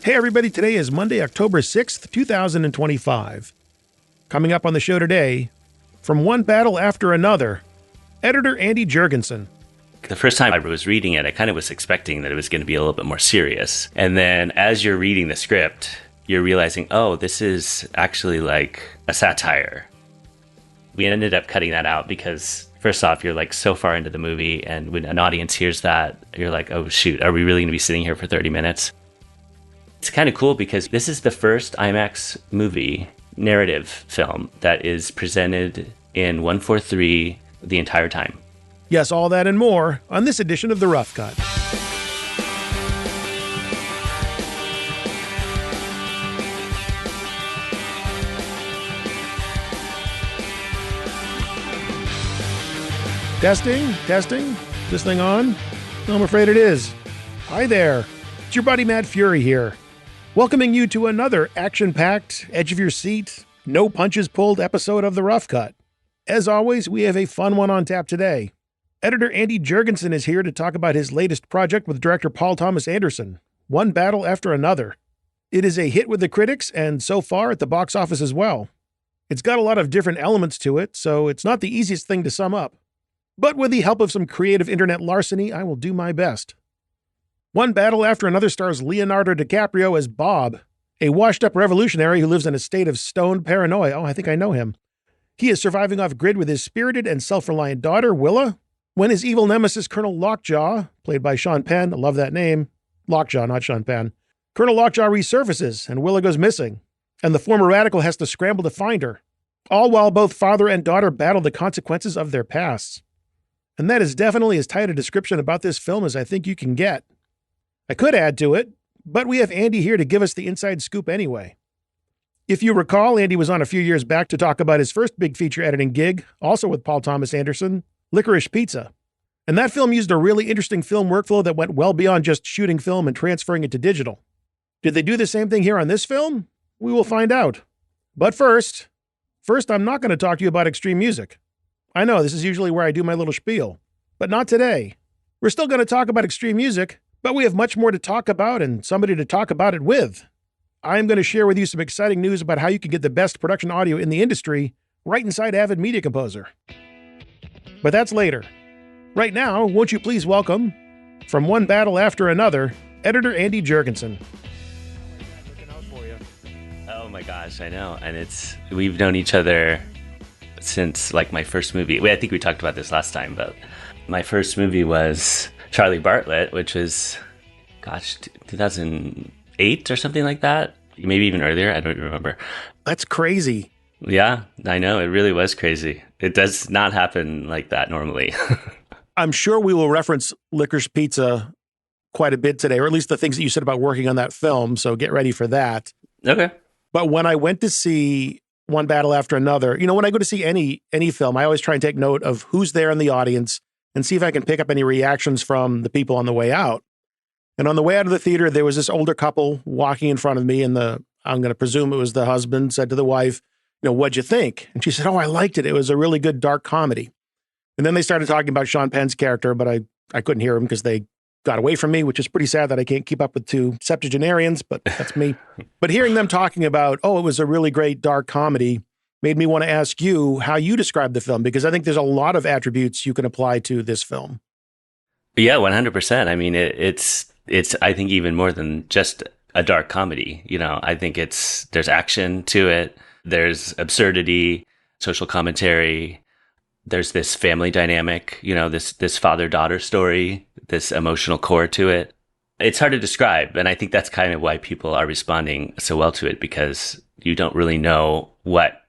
Hey everybody, today is Monday, October 6th, 2025. Coming up on the show today, from one battle after another, editor Andy Jergensen. The first time I was reading it, I kind of was expecting that it was going to be a little bit more serious. And then as you're reading the script, you're realizing, oh, this is actually like a satire. We ended up cutting that out because first off, you're like so far into the movie, and when an audience hears that, you're like, oh shoot, are we really going to be sitting here for 30 minutes? It's kind of cool because this is the first IMAX movie narrative film that is presented in 1:4:3 the entire time. Yes, all that and more on this edition of The Rough Cut. Testing. This thing on? No, I'm afraid it is. Hi there. It's your buddy Matt Feury here, welcoming you to another action-packed, edge-of-your-seat, no punches pulled episode of The Rough Cut. As always, we have a fun one on tap today. Editor Andy Jurgensen is here to talk about his latest project with director Paul Thomas Anderson, One Battle After Another. It is a hit with the critics and so far at the box office as well. It's got a lot of different elements to it, so it's not the easiest thing to sum up. But with the help of some creative internet larceny, I will do my best. One Battle After Another stars Leonardo DiCaprio as Bob, a washed-up revolutionary who lives in a state of stoned paranoia. Oh, I think I know him. He is surviving off-grid with his spirited and self-reliant daughter, Willa, when his evil nemesis, Colonel Lockjaw, played by Sean Penn, I love that name, Lockjaw, not Sean Penn, Colonel Lockjaw resurfaces and Willa goes missing, and the former radical has to scramble to find her, all while both father and daughter battle the consequences of their pasts. And that is definitely as tight a description about this film as I think you can get. I could add to it, but we have Andy here to give us the inside scoop anyway. If you recall, Andy was on a few years back to talk about his first big feature editing gig, also with Paul Thomas Anderson, Licorice Pizza. And that film used a really interesting film workflow that went well beyond just shooting film and transferring it to digital. Did they do the same thing here on this film? We will find out. But first, I'm not going to talk to you about extreme music. I know, this is usually where I do my little spiel, but not today. We're still going to talk about extreme music, but we have much more to talk about and somebody to talk about it with. I'm going to share with you some exciting news about how you can get the best production audio in the industry right inside Avid Media Composer. But that's later. Right now, won't you please welcome, from one battle after another, editor Andy Jergensen. Oh my gosh, I know. And we've known each other since like my first movie. I think we talked about this last time, but my first movie was Charlie Bartlett, which was, 2008 or something like that. Maybe even earlier. I don't remember. That's crazy. Yeah, I know. It really was crazy. It does not happen like that normally. I'm sure we will reference Licorice Pizza quite a bit today, or at least the things that you said about working on that film. So get ready for that. Okay. But when I went to see One Battle After Another, when I go to see any film, I always try and take note of who's there in the audience and see if I can pick up any reactions from the people on the way out. And on the way out of the theater, there was this older couple walking in front of me, and I'm going to presume it was the husband, said to the wife, what'd you think? And she said, oh, I liked it. It was a really good dark comedy. And then they started talking about Sean Penn's character, but I couldn't hear him because they got away from me, which is pretty sad that I can't keep up with two septuagenarians, but that's me. But hearing them talking about, it was a really great dark comedy, made me want to ask you how you describe the film, because I think there's a lot of attributes you can apply to this film. Yeah, 100%. I mean, it's I think even more than just a dark comedy. I think there's action to it. There's absurdity, social commentary. There's this family dynamic, this father-daughter story, this emotional core to it. It's hard to describe. And I think that's kind of why people are responding so well to it, because you don't really know what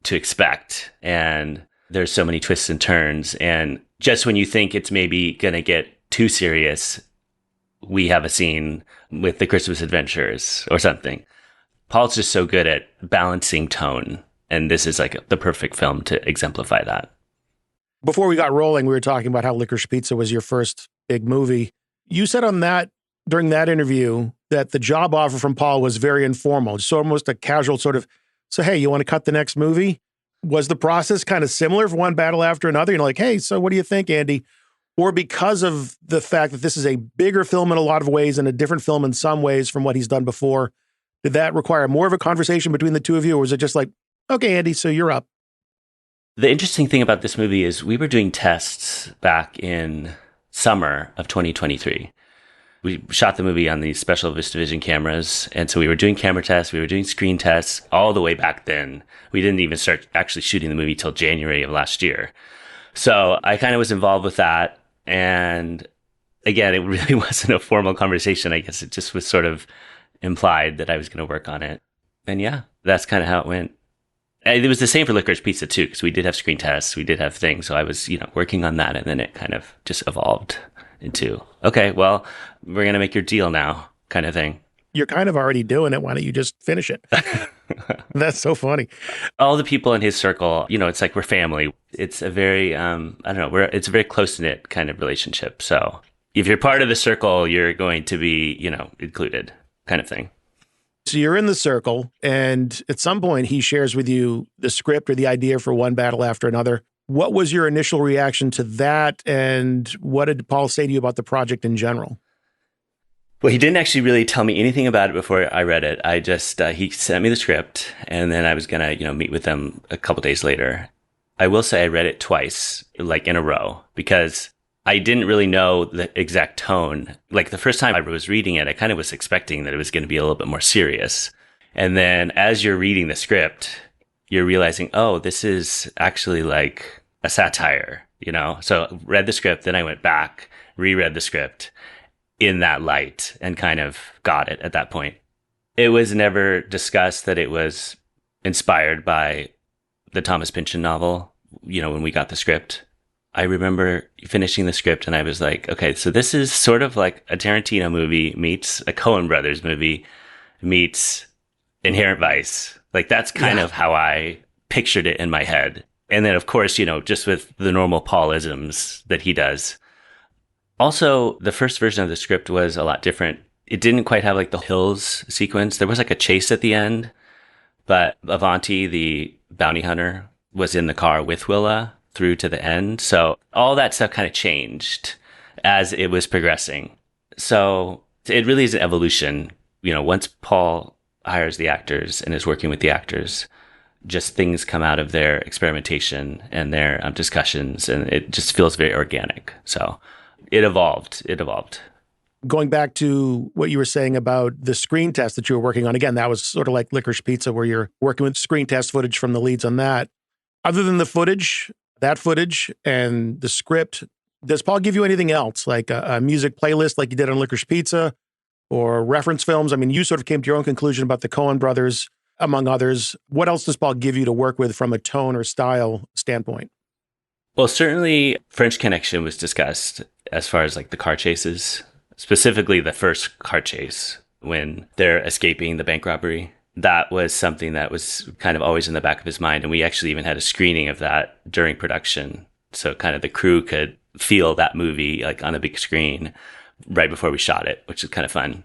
to expect. And there's so many twists and turns. And just when you think it's maybe going to get too serious, we have a scene with the Christmas Adventures or something. Paul's just so good at balancing tone. And this is like the perfect film to exemplify that. Before we got rolling, we were talking about how Licorice Pizza was your first big movie. You said during that interview that the job offer from Paul was very informal, just almost a casual sort of, so, hey, you want to cut the next movie? Was the process kind of similar for One Battle After Another? Like, hey, so what do you think, Andy? or because of the fact that this is a bigger film in a lot of ways and a different film in some ways from what he's done before, did that require more of a conversation between the two of you, or was it just like, okay, Andy, so you're up? The interesting thing about this movie is we were doing tests back in summer of 2023. We shot the movie on these special VistaVision cameras. And so we were doing camera tests. We were doing screen tests all the way back then. We didn't even start actually shooting the movie till January of last year. So I kind of was involved with that. And again, it really wasn't a formal conversation. I guess it just was sort of implied that I was going to work on it. And yeah, that's kind of how it went. And it was the same for Licorice Pizza too, because we did have screen tests. We did have things. So I was, working on that. And then it kind of just evolved into, okay, well, we're going to make your deal now kind of thing. You're kind of already doing it. Why don't you just finish it? That's so funny. All the people in his circle, it's like we're family. It's a very, it's a very close-knit kind of relationship. So if you're part of the circle, you're going to be, included kind of thing. So you're in the circle, and at some point he shares with you the script or the idea for one battle after another. What was your initial reaction to that, and what did Paul say to you about the project in general? Well, he didn't actually really tell me anything about it before I read it. I just, he sent me the script, and then I was going to, meet with them a couple days later. I will say I read it twice, like in a row, because I didn't really know the exact tone. Like the first time I was reading it, I kind of was expecting that it was going to be a little bit more serious. And then as you're reading the script, you're realizing, oh, this is actually like a satire, So read the script, then I went back, reread the script in that light and kind of got it at that point. It was never discussed that it was inspired by the Thomas Pynchon novel, when we got the script. I remember finishing the script and I was like, okay, so this is sort of like a Tarantino movie meets a Coen Brothers movie meets Inherent Vice. Like that's kind of how I pictured it in my head. And then of course, just with the normal Paul-isms that he does. Also, the first version of the script was a lot different. It didn't quite have like the hills sequence. There was like a chase at the end, but Avanti, the bounty hunter, was in the car with Willa through to the end. So all that stuff kind of changed as it was progressing. So it really is an evolution. Once Paul hires the actors and is working with the actors, just things come out of their experimentation and their discussions, and it just feels very organic. So it evolved. Going back to what you were saying about the screen test that you were working on, again, that was sort of like Licorice Pizza, where you're working with screen test footage from the leads on that. Other than the footage, that footage and the script, does Paul give you anything else, like a music playlist like you did on Licorice Pizza, or reference films? I mean, you sort of came to your own conclusion about the Coen brothers, among others. What else does Paul give you to work with from a tone or style standpoint? Well, certainly French Connection was discussed as far as like the car chases, specifically the first car chase when they're escaping the bank robbery. That was something that was kind of always in the back of his mind. And we actually even had a screening of that during production. So kind of the crew could feel that movie like on a big screen right before we shot it, which is kind of fun.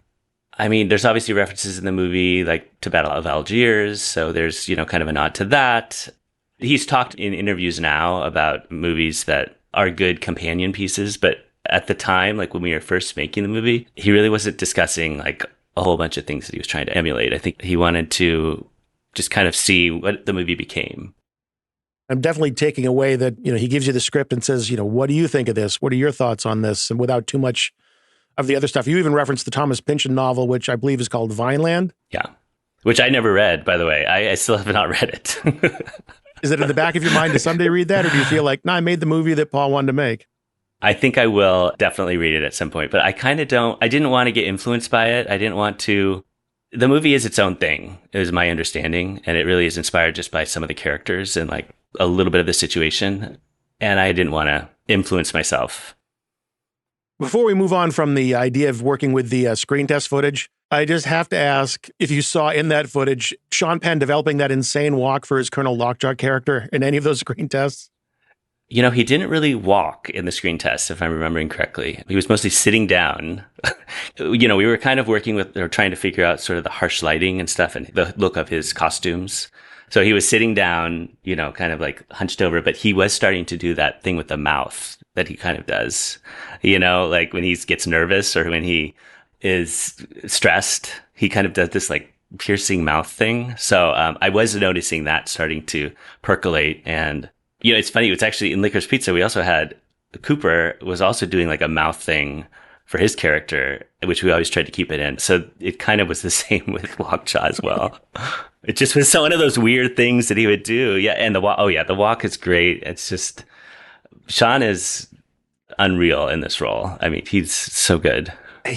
I mean, there's obviously references in the movie like to Battle of Algiers. So there's, kind of a nod to that. He's talked in interviews now about movies that are good companion pieces, but at the time, like when we were first making the movie, he really wasn't discussing like a whole bunch of things that he was trying to emulate. I think he wanted to just kind of see what the movie became. I'm definitely taking away that, he gives you the script and says, what do you think of this? What are your thoughts on this? And without too much of the other stuff. You even referenced the Thomas Pynchon novel, which I believe is called Vineland. Yeah. Which I never read, by the way. I still have not read it. Is it in the back of your mind to someday read that? Or do you feel like, I made the movie that Paul wanted to make? I think I will definitely read it at some point, but I didn't want to get influenced by it. I didn't want to. The movie is its own thing, is my understanding. And it really is inspired just by some of the characters and like a little bit of the situation. And I didn't want to influence myself. Before we move on from the idea of working with the screen test footage, I just have to ask if you saw in that footage Sean Penn developing that insane walk for his Colonel Lockjaw character in any of those screen tests? He didn't really walk in the screen test, if I'm remembering correctly. He was mostly sitting down. We were kind of working with or trying to figure out sort of the harsh lighting and stuff and the look of his costumes. So he was sitting down, kind of like hunched over, but he was starting to do that thing with the mouth that he kind of does, like when he gets nervous or when he is stressed, he kind of does this like piercing mouth thing. So I was noticing that starting to percolate. And, it's funny. It's actually in Licorice Pizza. We also had Cooper was also doing like a mouth thing for his character, which we always tried to keep it in. So it kind of was the same with Waukcha as well. It just was one of those weird things that he would do. Yeah. And the walk. Oh yeah. The walk is great. It's just, Sean is unreal in this role. I mean, he's so good.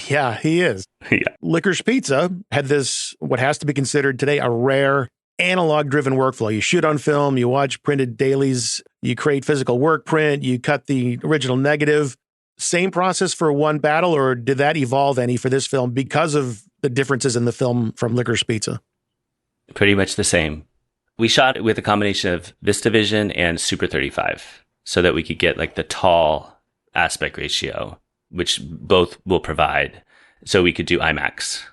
Yeah, he is. Yeah. Licorice Pizza had this, what has to be considered today, a rare analog-driven workflow. You shoot on film, you watch printed dailies, you create physical work print, you cut the original negative. Same process for one battle, or did that evolve any for this film because of the differences in the film from Licorice Pizza? Pretty much the same. We shot with a combination of VistaVision and Super 35 so that we could get like the tall aspect ratio, which both will provide, so we could do IMAX.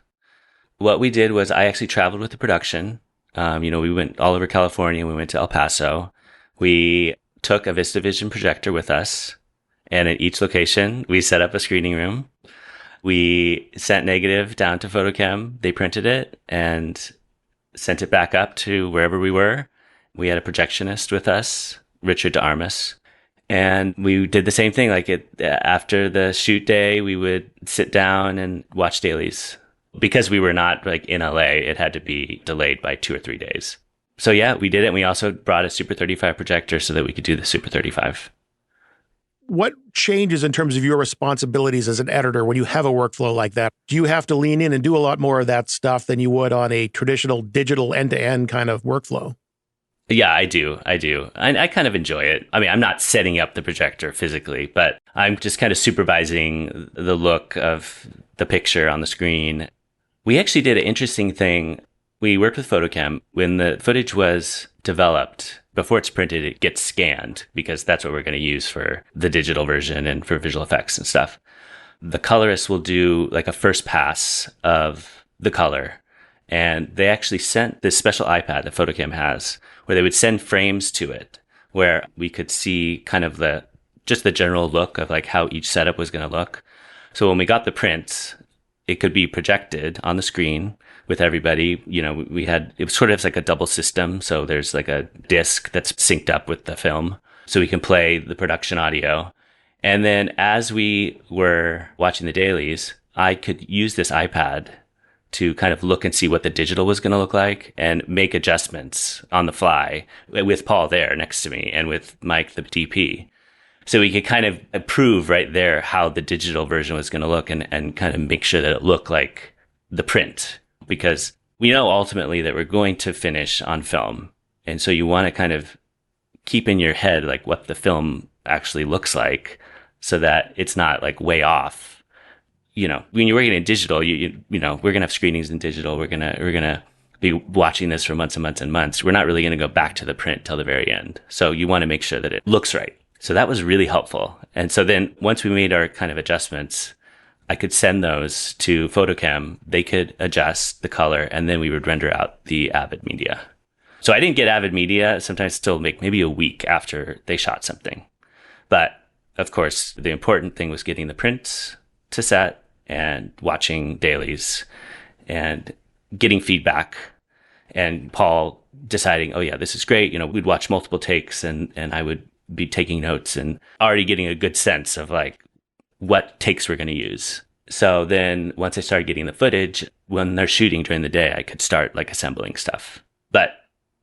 What we did was I actually traveled with the production. We went all over California. We went to El Paso. We took a VistaVision projector with us. And at each location, we set up a screening room. We sent negative down to Photochem. They printed it and sent it back up to wherever we were. We had a projectionist with us, Richard DeArmas. And we did the same thing. Like after the shoot day, we would sit down and watch dailies. Because we were not like in LA, it had to be delayed by 2 or 3 days. So yeah, we did it. And we also brought a Super 35 projector so that we could do the Super 35. What changes in terms of your responsibilities as an editor when you have a workflow like that? Do you have to lean in and do a lot more of that stuff than you would on a traditional digital end-to-end kind of workflow? Yeah, I do. I kind of enjoy it. I mean, I'm not setting up the projector physically, but I'm just kind of supervising the look of the picture on the screen. We actually did an interesting thing. We worked with Photochem. When the footage was developed, before it's printed, it gets scanned because that's what we're going to use for the digital version and for visual effects and stuff. The colorists will do like a first pass of the color. And they actually sent this special iPad that Photochem has where they would send frames to it where we could see kind of just the general look of like how each setup was going to look. So when we got the prints, it could be projected on the screen with everybody. It was sort of like a double system. So there's like a disc that's synced up with the film so we can play the production audio. And then as we were watching the dailies, I could use this iPad to kind of look and see what the digital was going to look like and make adjustments on the fly with Paul there next to me and with Mike, the DP. So we could kind of approve right there how the digital version was going to look and kind of make sure that it looked like the print, because we know ultimately that we're going to finish on film. And so you want to kind of keep in your head like what the film actually looks like so that it's not like way off. When you're working in digital, we're going to have screenings in digital. We're going to be watching this for months and months and months. We're not really going to go back to the print till the very end. So you want to make sure that it looks right. So that was really helpful. And so then once we made our kind of adjustments, I could send those to Photochem. They could adjust the color and then we would render out the Avid Media. So I didn't get Avid Media. Sometimes still make maybe a week after they shot something. But of course, the important thing was getting the prints to set and watching dailies and getting feedback and Paul deciding, oh yeah, this is great. We'd watch multiple takes and I would be taking notes and already getting a good sense of like what takes we're going to use. So then once I started getting the footage, when they're shooting during the day, I could start like assembling stuff. But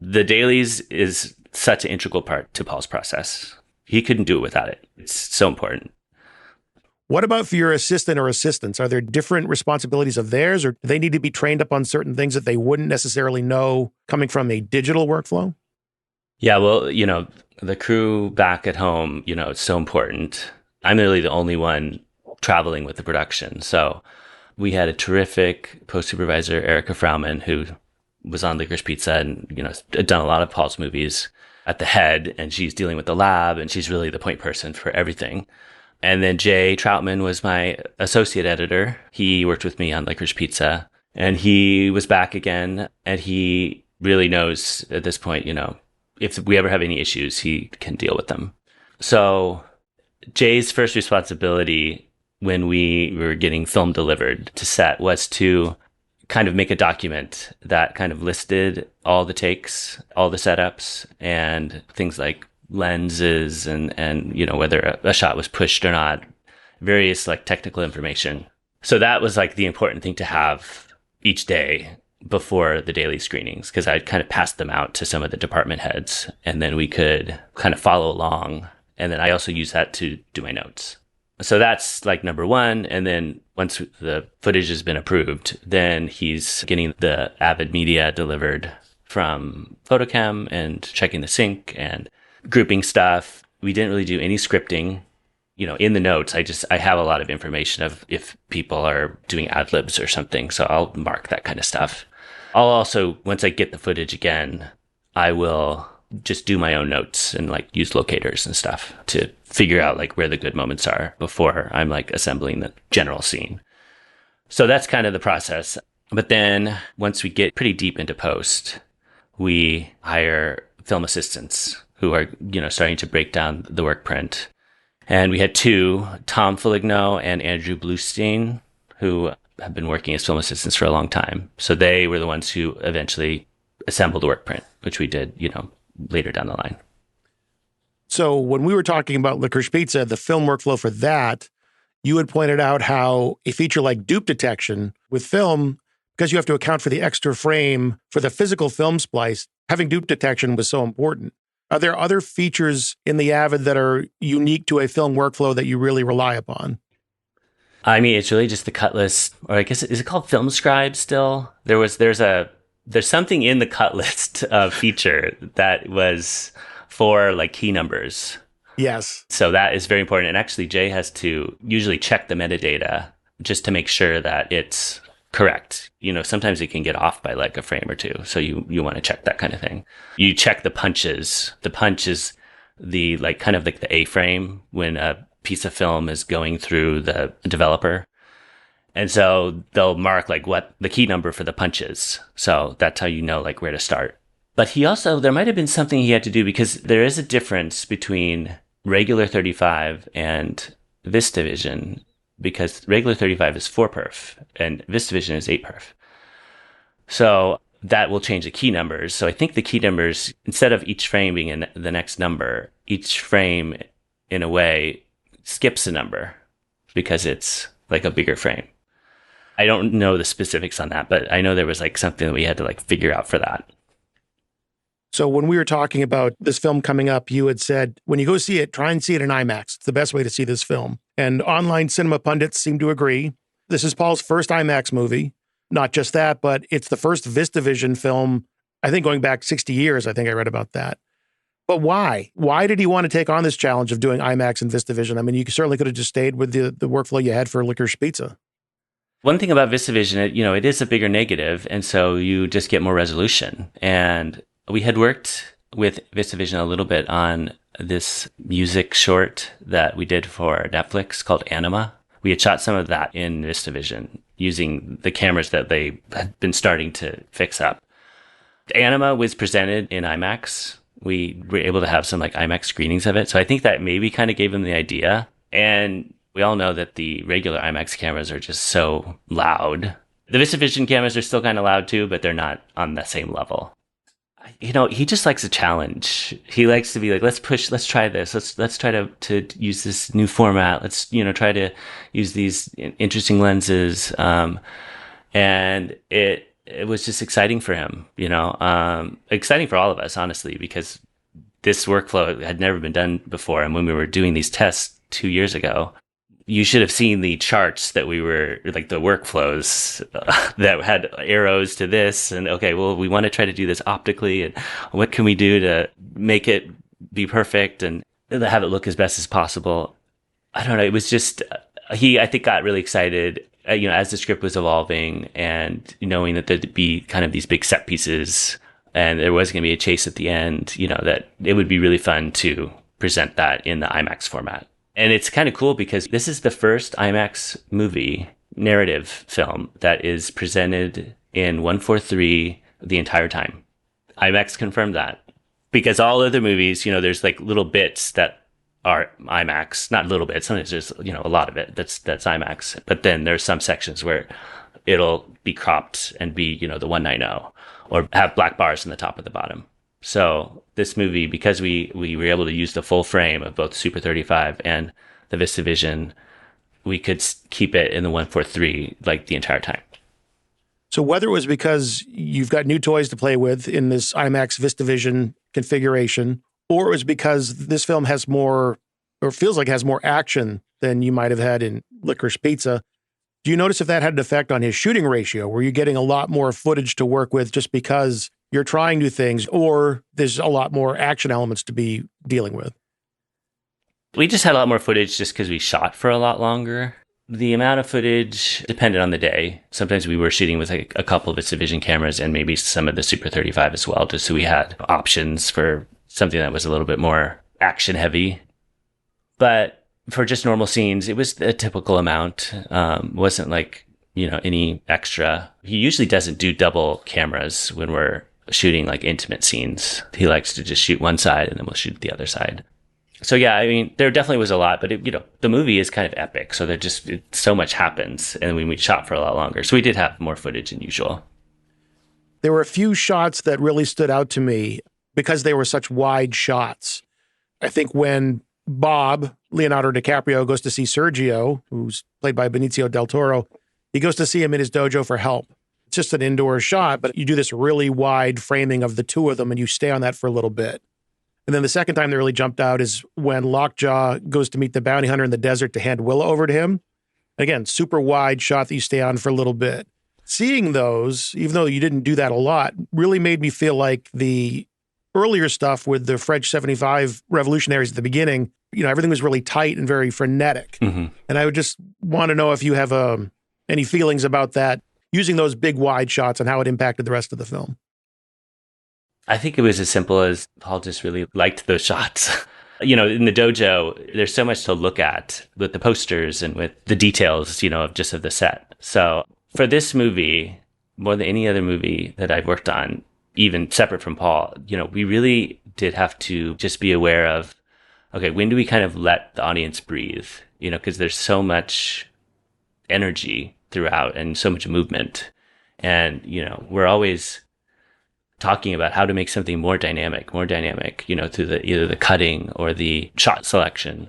the dailies is such an integral part to Paul's process. He couldn't do it without it. It's so important. What about for your assistant or assistants? Are there different responsibilities of theirs, or do they need to be trained up on certain things that they wouldn't necessarily know coming from a digital workflow? Yeah, well, the crew back at home, it's so important. I'm really the only one traveling with the production. So we had a terrific post supervisor, Erica Frauman, who was on Licorice Pizza and, had done a lot of Paul's movies at the head, and she's dealing with the lab and she's really the point person for everything. And then Jay Troutman was my associate editor. He worked with me on Licorice Pizza and he was back again and he really knows at this point, if we ever have any issues, he can deal with them. So Jay's first responsibility when we were getting film delivered to set was to kind of make a document that kind of listed all the takes, all the setups, and things like lenses and whether a shot was pushed or not, various like technical information. So that was like the important thing to have each day before the daily screenings, because I'd kind of passed them out to some of the department heads, and then we could kind of follow along. And then I also use that to do my notes. So that's like number one. And then once the footage has been approved, then he's getting the Avid Media delivered from Photochem and checking the sync and grouping stuff. We didn't really do any scripting. In the notes, I have a lot of information of if people are doing ad libs or something. So I'll mark that kind of stuff. I'll also, once I get the footage again, I will just do my own notes and like use locators and stuff to figure out like where the good moments are before I'm like assembling the general scene. So that's kind of the process. But then once we get pretty deep into post, we hire film assistants who are, starting to break down the work print. And we had two, Tom Foligno and Andrew Bluestein, who have been working as film assistants for a long time. So they were the ones who eventually assembled the work print, which we did, later down the line. So when we were talking about Licorice Pizza, the film workflow for that, you had pointed out how a feature like dupe detection with film, because you have to account for the extra frame for the physical film splice, having dupe detection was so important. Are there other features in the Avid that are unique to a film workflow that you really rely upon? I mean, it's really just the cut list, or I guess, is it called Film Scribe still? There's something in the cut list feature that was for like key numbers. Yes. So that is very important. And actually, Jay has to usually check the metadata just to make sure that it's correct. Sometimes it can get off by like a frame or two. So you want to check that kind of thing. You check the punches. The punch is the like kind of like the A-frame when a piece of film is going through the developer. And so they'll mark like what the key number for the punch is. So that's how you know like where to start. But there might have been something he had to do, because there is a difference between regular 35 and VistaVision, because regular 35 is 4perf and VistaVision is 8perf. So that will change the key numbers. So I think the key numbers, instead of each frame being in the next number, each frame in a way skips a number because it's like a bigger frame. I don't know the specifics on that, but I know there was like something that we had to like figure out for that. So when we were talking about this film coming up, you had said, when you go see it, try and see it in IMAX. It's the best way to see this film. And online cinema pundits seem to agree. This is Paul's first IMAX movie. Not just that, but it's the first VistaVision film, I think going back 60 years, I think I read about that. But why? Why did he want to take on this challenge of doing IMAX and VistaVision? I mean, you certainly could have just stayed with the workflow you had for Licorice Pizza. One thing about VistaVision, it is a bigger negative, and so you just get more resolution. And we had worked with VistaVision a little bit on this music short that we did for Netflix called Anima. We had shot some of that in VistaVision using the cameras that they had been starting to fix up. Anima was presented in IMAX. We were able to have some like IMAX screenings of it. So I think that maybe kind of gave them the idea. And we all know that the regular IMAX cameras are just so loud. The VistaVision cameras are still kind of loud too, but they're not on the same level. He just likes a challenge. He likes to be like, let's try this. Let's try to use this new format. Let's, try to use these interesting lenses. And it was just exciting for him, exciting for all of us, honestly, because this workflow had never been done before. And when we were doing these tests 2 years ago, you should have seen the charts that we were like the workflows that had arrows to this. And okay, well, we want to try to do this optically. And what can we do to make it be perfect and have it look as best as possible? I don't know. It was just, I think, got really excited, as the script was evolving and knowing that there'd be kind of these big set pieces and there was going to be a chase at the end, that it would be really fun to present that in the IMAX format. And it's kind of cool because this is the first IMAX movie narrative film that is presented in 1:4:3 the entire time. IMAX confirmed that. Because all other movies, there's like little bits that are IMAX, not little bits. Sometimes there's, a lot of it that's IMAX. But then there's some sections where it'll be cropped and be, the 190 or have black bars in the top or the bottom. So this movie, because we were able to use the full frame of both Super 35 and the VistaVision, we could keep it in the 143 like the entire time. So whether it was because you've got new toys to play with in this IMAX VistaVision configuration, or it was because this film has more, or feels like it has more action than you might have had in Licorice Pizza, do you notice if that had an effect on his shooting ratio? Were you getting a lot more footage to work with just because you're trying new things, or there's a lot more action elements to be dealing with? We just had a lot more footage just because we shot for a lot longer. The amount of footage depended on the day. Sometimes we were shooting with a couple of VistaVision cameras and maybe some of the Super 35 as well, just so we had options for something that was a little bit more action heavy. But for just normal scenes, it was a typical amount. Wasn't like, any extra. He usually doesn't do double cameras when we're shooting like intimate scenes. He likes to just shoot one side and then we'll shoot the other side. So yeah, I mean, there definitely was a lot, but the movie is kind of epic. So so much happens, and we shot for a lot longer. So we did have more footage than usual. There were a few shots that really stood out to me because they were such wide shots. I think when Bob, Leonardo DiCaprio, goes to see Sergio, who's played by Benicio del Toro, he goes to see him in his dojo for help. It's just an indoor shot, but you do this really wide framing of the two of them, and you stay on that for a little bit. And then the second time that really jumped out is when Lockjaw goes to meet the bounty hunter in the desert to hand Willa over to him. Again, super wide shot that you stay on for a little bit. Seeing those, even though you didn't do that a lot, really made me feel like the earlier stuff with the French 75 revolutionaries at the beginning, everything was really tight and very frenetic. Mm-hmm. And I would just want to know if you have any feelings about that, using those big wide shots and how it impacted the rest of the film. I think it was as simple as Paul just really liked those shots. In the dojo, there's so much to look at with the posters and with the details, of the set. So for this movie, more than any other movie that I've worked on, even separate from Paul, we really did have to just be aware of, okay, when do we kind of let the audience breathe? Because there's so much energy throughout and so much movement. And, we're always talking about how to make something more dynamic, through either the cutting or the shot selection.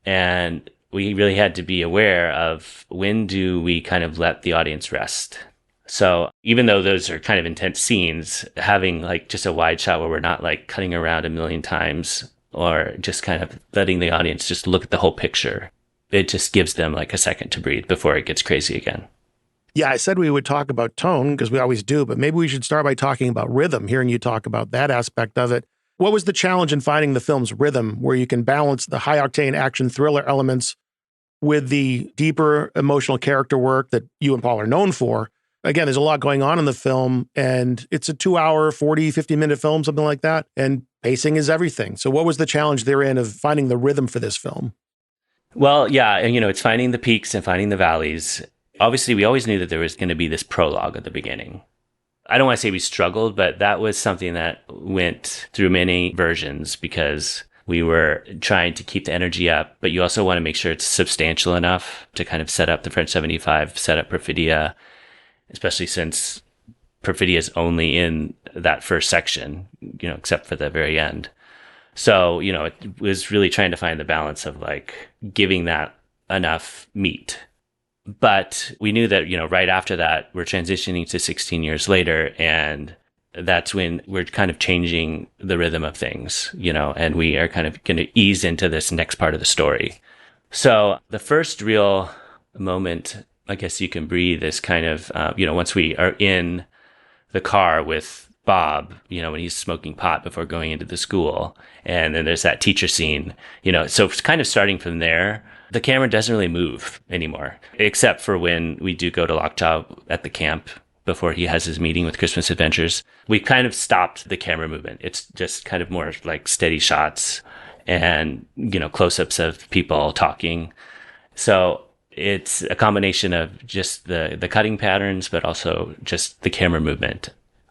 And we really had to be aware of when do we kind of let the audience rest. So even though those are kind of intense scenes, having like just a wide shot where we're not like cutting around a million times or just kind of letting the audience just look at the whole picture, it just gives them like a second to breathe before it gets crazy again. Yeah, I said we would talk about tone because we always do, but maybe we should start by talking about rhythm, hearing you talk about that aspect of it. What was the challenge in finding the film's rhythm where you can balance the high-octane action thriller elements with the deeper emotional character work that you and Paul are known for? Again, there's a lot going on in the film, and it's a 2-hour, 40, 50-minute film, something like that, and pacing is everything. So what was the challenge therein of finding the rhythm for this film? Well, yeah, and it's finding the peaks and finding the valleys. Obviously, we always knew that there was going to be this prologue at the beginning. I don't want to say we struggled, but that was something that went through many versions because we were trying to keep the energy up, but you also want to make sure it's substantial enough to kind of set up the French 75, set up Perfidia, especially since Perfidia is only in that first section, except for the very end. So, it was really trying to find the balance of like giving that enough meat. But we knew that, right after that, we're transitioning to 16 years later. And that's when we're kind of changing the rhythm of things, and we are kind of going to ease into this next part of the story. So the first real moment, I guess you can breathe, is kind of, once we are in the car with Bob, when he's smoking pot before going into the school. And then there's that teacher scene, so it's kind of starting from there. The camera doesn't really move anymore, except for when we do go to Lockjaw at the camp before he has his meeting with Christmas Adventures. We kind of stopped the camera movement. It's just kind of more like steady shots and, close-ups of people talking. So it's a combination of just the cutting patterns, but also just the camera movement.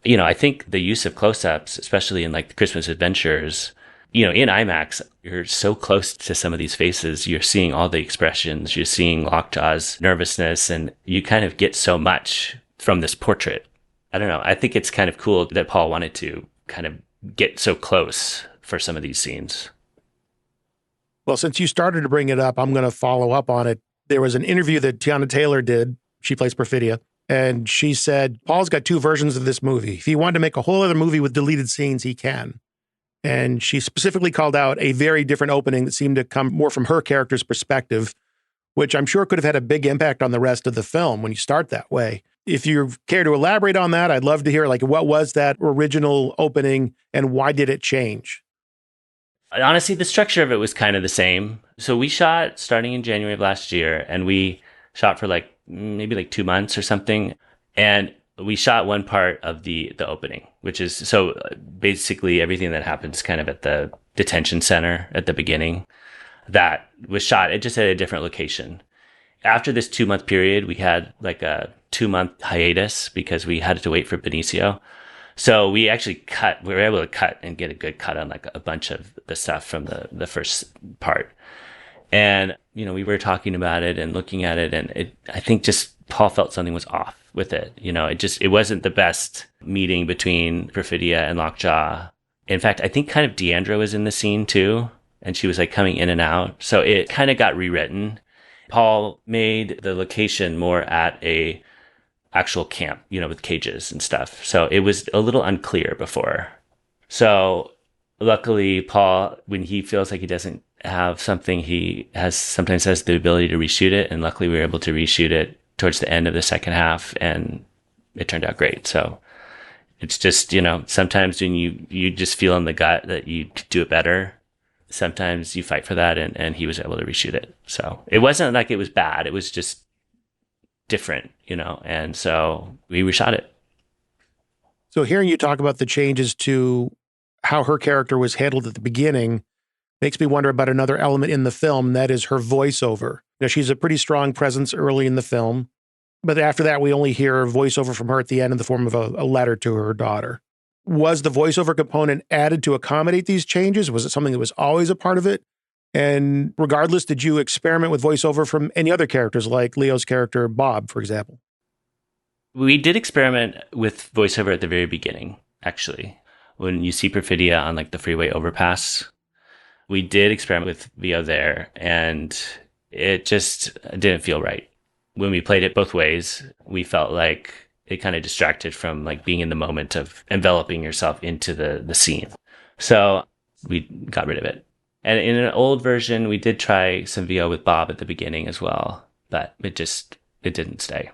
I think the use of close-ups, especially in like the Christmas Adventures, in IMAX, you're so close to some of these faces. You're seeing all the expressions. You're seeing Lockjaw's nervousness, and you kind of get so much from this portrait. I don't know. I think it's kind of cool that Paul wanted to kind of get so close for some of these scenes. Well, since you started to bring it up, I'm going to follow up on it. There was an interview that Tiana Taylor did. She plays Perfidia. And she said, Paul's got two versions of this movie. If he wanted to make a whole other movie with deleted scenes, he can. And she specifically called out a very different opening that seemed to come more from her character's perspective, which I'm sure could have had a big impact on the rest of the film when you start that way. If you care to elaborate on that, I'd love to hear, like, what was that original opening and why did it change? Honestly, the structure of it was kind of the same. So we shot starting in January of last year, and we shot for maybe 2 months or something. And we shot one part of the opening, which is, so basically everything that happens kind of at the detention center at the beginning, that was shot. It just at a different location. After this 2-month period, we had like a 2-month hiatus because we had to wait for Benicio. So we actually we were able to cut and get a good cut on like a bunch of the stuff from the first part. And, we were talking about it and looking at it, and I think just Paul felt something was off with it. It wasn't the best meeting between Perfidia and Lockjaw. In fact, I think kind of Deandra was in the scene too, and she was like coming in and out. So it kind of got rewritten. Paul made the location more at a actual camp, with cages and stuff. So it was a little unclear before. So luckily, Paul, when he feels like he doesn't have something, he sometimes has the ability to reshoot it. And luckily we were able to reshoot it towards the end of the second half, and it turned out great. So it's just, sometimes when you just feel in the gut that you could do it better, sometimes you fight for that, and he was able to reshoot it. So it wasn't like it was bad. It was just different, and so we reshot it. So hearing you talk about the changes to how her character was handled at the beginning makes me wonder about another element in the film, that is her voiceover. She's a pretty strong presence early in the film, but after that, we only hear a voiceover from her at the end in the form of a letter to her daughter. Was the voiceover component added to accommodate these changes? Was it something that was always a part of it? And regardless, did you experiment with voiceover from any other characters, like Leo's character, Bob, for example? We did experiment with voiceover at the very beginning, actually. When you see Perfidia on like the freeway overpass, we did experiment with VO there, and it just didn't feel right. When we played it both ways, we felt like it kind of distracted from like being in the moment of enveloping yourself into the scene. So we got rid of it. And in an old version, we did try some VO with Bob at the beginning as well, but it didn't stay.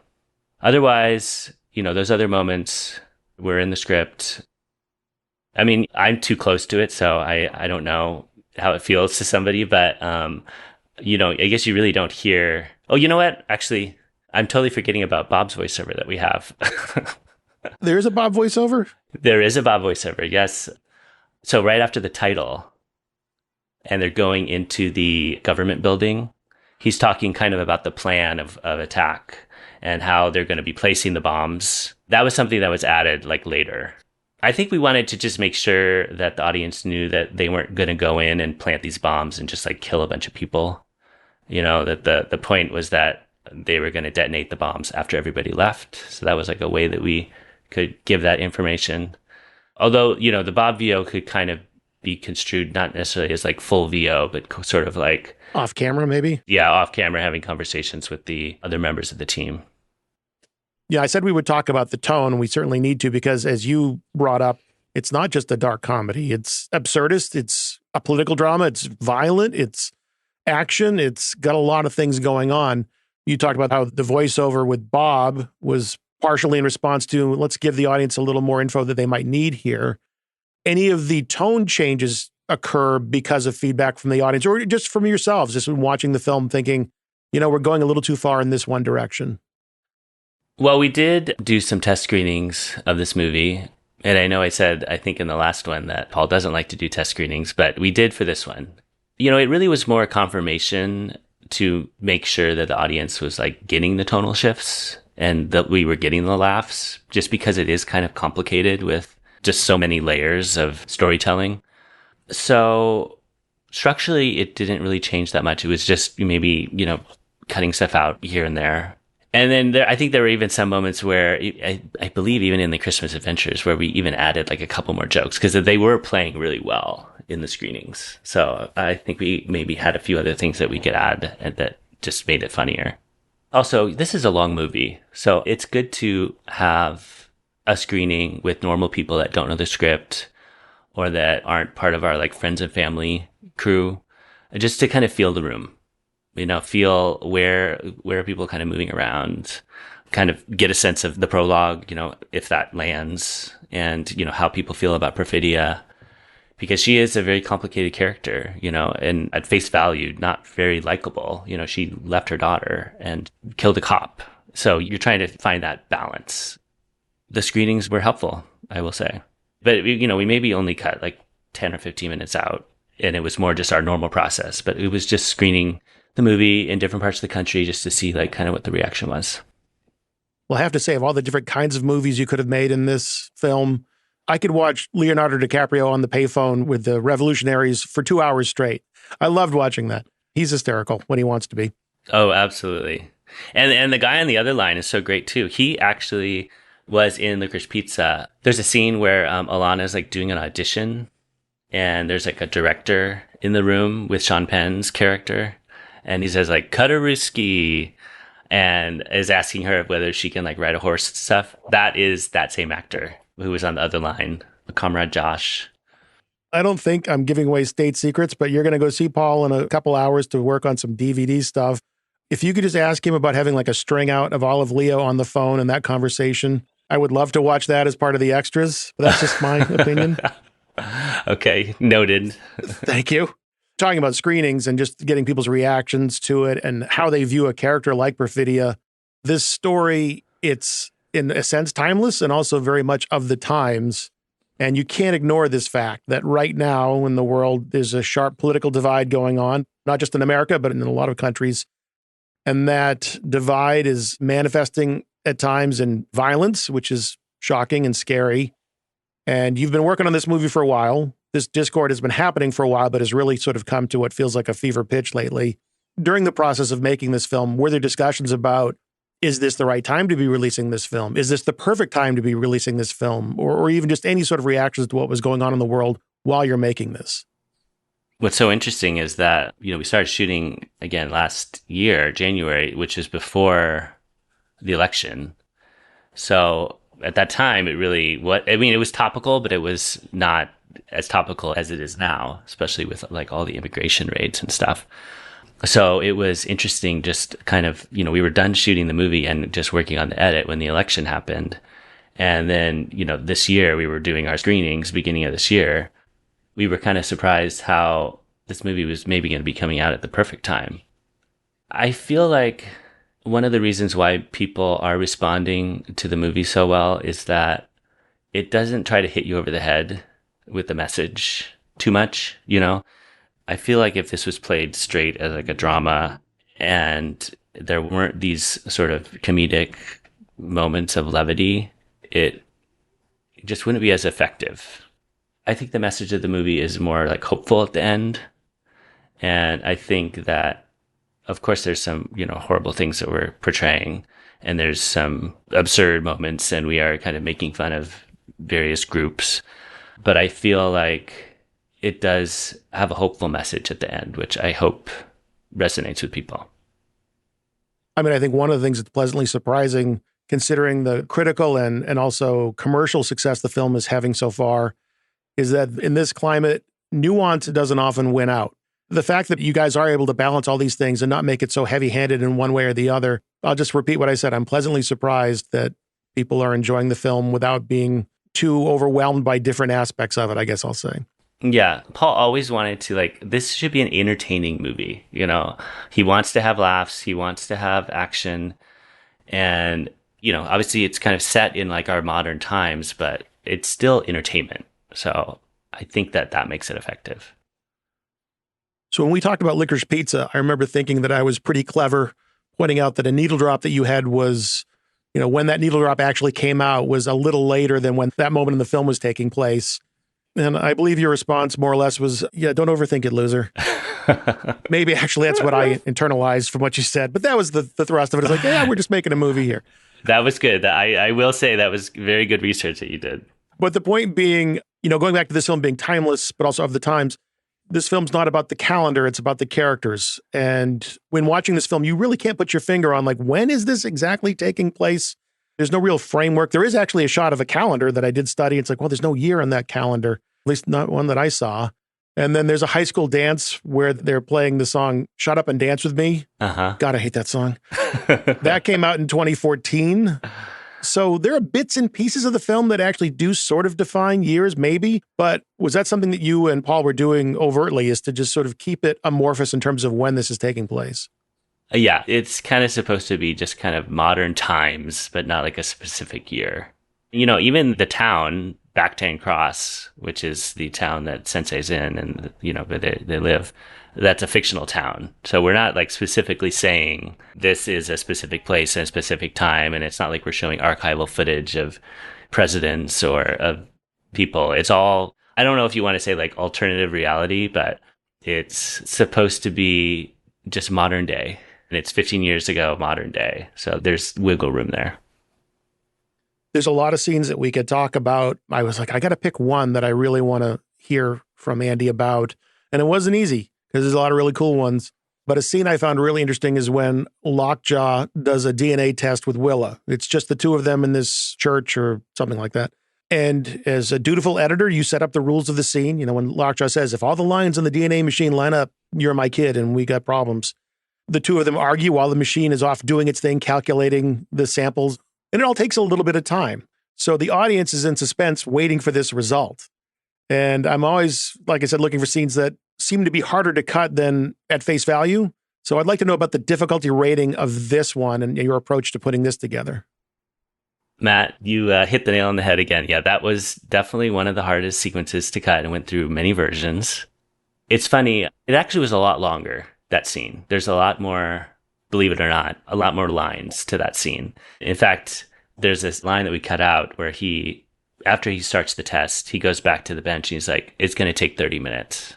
Otherwise, those other moments were in the script. I mean, I'm too close to it, so I don't know how it feels to somebody, but, I guess you really don't hear. Oh, you know what? Actually, I'm totally forgetting about Bob's voiceover that we have. There is a Bob voiceover? There is a Bob voiceover, yes. So right after the title, and they're going into the government building, he's talking kind of about the plan of attack and how they're going to be placing the bombs. That was something that was added like later. I think we wanted to just make sure that the audience knew that they weren't going to go in and plant these bombs and just like kill a bunch of people. That the point was that they were going to detonate the bombs after everybody left. So that was like a way that we could give that information. Although, the Bob VO could kind of be construed not necessarily as like full VO, but sort of like off camera, maybe? Yeah, off camera, having conversations with the other members of the team. Yeah, I said we would talk about the tone, and we certainly need to, because as you brought up, it's not just a dark comedy. It's absurdist. It's a political drama. It's violent. It's action. It's got a lot of things going on. You talked about how the voiceover with Bob was partially in response to, let's give the audience a little more info that they might need here. Any of the tone changes occur because of feedback from the audience, or just from yourselves, just when watching the film thinking, we're going a little too far in this one direction? Well, we did do some test screenings of this movie. And I know I said, I think in the last one, that Paul doesn't like to do test screenings, but we did for this one. It really was more a confirmation to make sure that the audience was like getting the tonal shifts and that we were getting the laughs just because it is kind of complicated with just so many layers of storytelling. So structurally, it didn't really change that much. It was just maybe, cutting stuff out here and there. And then I think there were even some moments where I believe even in the Christmas Adventures where we even added like a couple more jokes because they were playing really well in the screenings. So I think we maybe had a few other things that we could add and that just made it funnier. Also, this is a long movie, so it's good to have a screening with normal people that don't know the script or that aren't part of our like friends and family crew, just to kind of feel the room, feel where are people kind of moving around, kind of get a sense of the prologue, if that lands, and, how people feel about Perfidia, because she is a very complicated character, and at face value, not very likable. She left her daughter and killed a cop. So you're trying to find that balance. The screenings were helpful, I will say. But, we maybe only cut like 10 or 15 minutes out, and it was more just our normal process. But it was just screening the movie in different parts of the country just to see like kind of what the reaction was. Well, I have to say, of all the different kinds of movies you could have made in this film, I could watch Leonardo DiCaprio on the payphone with the revolutionaries for 2 hours straight. I loved watching that. He's hysterical when he wants to be. Oh, absolutely. And the guy on the other line is so great too. He actually was in Licorice Pizza. There's a scene where Alana's like doing an audition, and there's like a director in the room with Sean Penn's character, and he says like "Cutter-risky," and is asking her whether she can like ride a horse and stuff. That is that same actor who was on the other line, Comrade Josh. I don't think I'm giving away state secrets, but you're going to go see Paul in a couple hours to work on some DVD stuff. If you could just ask him about having like a string out of all of Leo on the phone and that conversation, I would love to watch that as part of the extras. But that's just my opinion. Okay, noted. Thank you. Talking about screenings and just getting people's reactions to it and how they view a character like Perfidia, this story, it's in a sense timeless and also very much of the times. And you can't ignore this fact that right now in the world, there's a sharp political divide going on, not just in America, but in a lot of countries. And that divide is manifesting at times in violence, which is shocking and scary. And you've been working on this movie for a while. This discord has been happening for a while, but has really sort of come to what feels like a fever pitch lately. During the process of making this film, were there discussions about, is this the right time to be releasing this film? Is this the perfect time to be releasing this film? Or even just any sort of reactions to what was going on in the world while you're making this? What's so interesting is that, we started shooting again last year, January, which is before the election. So at that time, it was topical, but it was not as topical as it is now, especially with like all the immigration raids and stuff. So it was interesting, just kind of, we were done shooting the movie and just working on the edit when the election happened. And then, this year we were doing our screenings, beginning of this year. We were kind of surprised how this movie was maybe going to be coming out at the perfect time. I feel like one of the reasons why people are responding to the movie so well is that it doesn't try to hit you over the head with the message too much, I feel like if this was played straight as like a drama and there weren't these sort of comedic moments of levity, it just wouldn't be as effective. I think the message of the movie is more like hopeful at the end. And I think that, of course, there's some, horrible things that we're portraying, and there's some absurd moments, and we are kind of making fun of various groups. But I feel like it does have a hopeful message at the end, which I hope resonates with people. I mean, I think one of the things that's pleasantly surprising, considering the critical and also commercial success the film is having so far, is that in this climate, nuance doesn't often win out. The fact that you guys are able to balance all these things and not make it so heavy-handed in one way or the other, I'll just repeat what I said. I'm pleasantly surprised that people are enjoying the film without being too overwhelmed by different aspects of it, I guess I'll say. Yeah, Paul always wanted to, this should be an entertaining movie, He wants to have laughs, he wants to have action, and, obviously it's kind of set in, our modern times, but it's still entertainment. So I think that makes it effective. So when we talked about Licorice Pizza, I remember thinking that I was pretty clever, pointing out that a needle drop that you had was when that needle drop actually came out was a little later than when that moment in the film was taking place. And I believe your response more or less was, yeah, don't overthink it, loser. Maybe actually that's what I internalized from what you said. But that was the thrust of it. It's like, yeah, we're just making a movie here. That was good. I will say that was very good research that you did. But the point being, going back to this film being timeless, but also of the times, this film's not about the calendar, it's about the characters. And when watching this film, you really can't put your finger on, like, when is this exactly taking place? There's no real framework. There is actually a shot of a calendar that I did study. It's like, well, there's no year on that calendar, at least not one that I saw. And then there's a high school dance where they're playing the song Shut Up and Dance With Me. God, I hate that song. That came out in 2014. So there are bits and pieces of the film that actually do sort of define years, maybe. But was that something that you and Paul were doing overtly, is to just sort of keep it amorphous in terms of when this is taking place? Yeah, it's kind of supposed to be just kind of modern times, but not like a specific year. Even the town, Backtang Cross, which is the town that Sensei's in and, where they live, that's a fictional town. So we're not like specifically saying this is a specific place and a specific time. And it's not like we're showing archival footage of presidents or of people. It's all, I don't know if you want to say like alternative reality, but it's supposed to be just modern day. And it's 15 years ago, modern day. So there's wiggle room there. There's a lot of scenes that we could talk about. I was like, I got to pick one that I really want to hear from Andy about. And it wasn't easy because there's a lot of really cool ones. But a scene I found really interesting is when Lockjaw does a DNA test with Willa. It's just the two of them in this church or something like that. And as a dutiful editor, you set up the rules of the scene. When Lockjaw says, if all the lines on the DNA machine line up, you're my kid and we got problems. The two of them argue while the machine is off doing its thing, calculating the samples. And it all takes a little bit of time. So the audience is in suspense waiting for this result. And I'm always, like I said, looking for scenes that seem to be harder to cut than at face value. So I'd like to know about the difficulty rating of this one and your approach to putting this together. Matt, you hit the nail on the head again. Yeah, that was definitely one of the hardest sequences to cut and went through many versions. It's funny, it actually was a lot longer, that scene. There's a lot more, believe it or not, a lot more lines to that scene. In fact, there's this line that we cut out where after he starts the test, he goes back to the bench and he's like, it's going to take 30 minutes.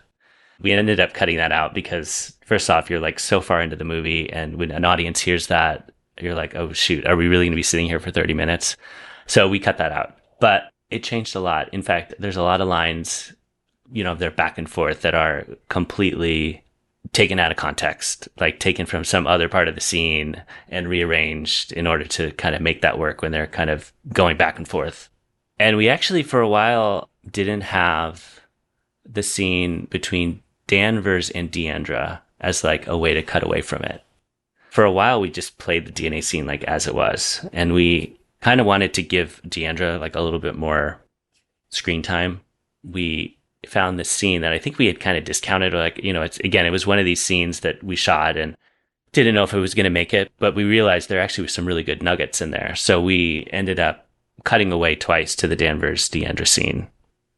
We ended up cutting that out because, first off, you're like so far into the movie, and when an audience hears that, you're like, oh shoot, are we really going to be sitting here for 30 minutes? So we cut that out. But it changed a lot. In fact, there's a lot of lines, they're back and forth that are completely taken out of context, like taken from some other part of the scene and rearranged in order to kind of make that work when they're kind of going back and forth. And we actually, for a while, didn't have the scene between Danvers and Deandra as like a way to cut away from it. For a while, we just played the DNA scene like as it was. And we kind of wanted to give Deandra like a little bit more screen time. We found this scene that I think we had kind of discounted, or like, it was one of these scenes that we shot and didn't know if it was going to make it, but we realized there actually was some really good nuggets in there. So we ended up cutting away twice to the Danvers Deandra scene.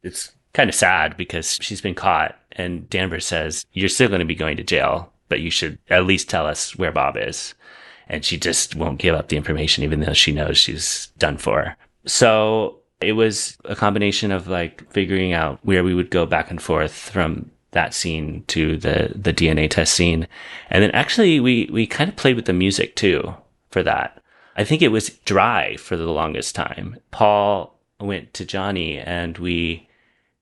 It's kind of sad because she's been caught and Danvers says, you're still going to be going to jail, but you should at least tell us where Bob is. And she just won't give up the information, even though she knows she's done for. So it was a combination of like figuring out where we would go back and forth from that scene to the DNA test scene. And then actually we kind of played with the music too for that. I think it was dry for the longest time. Paul went to Johnny and we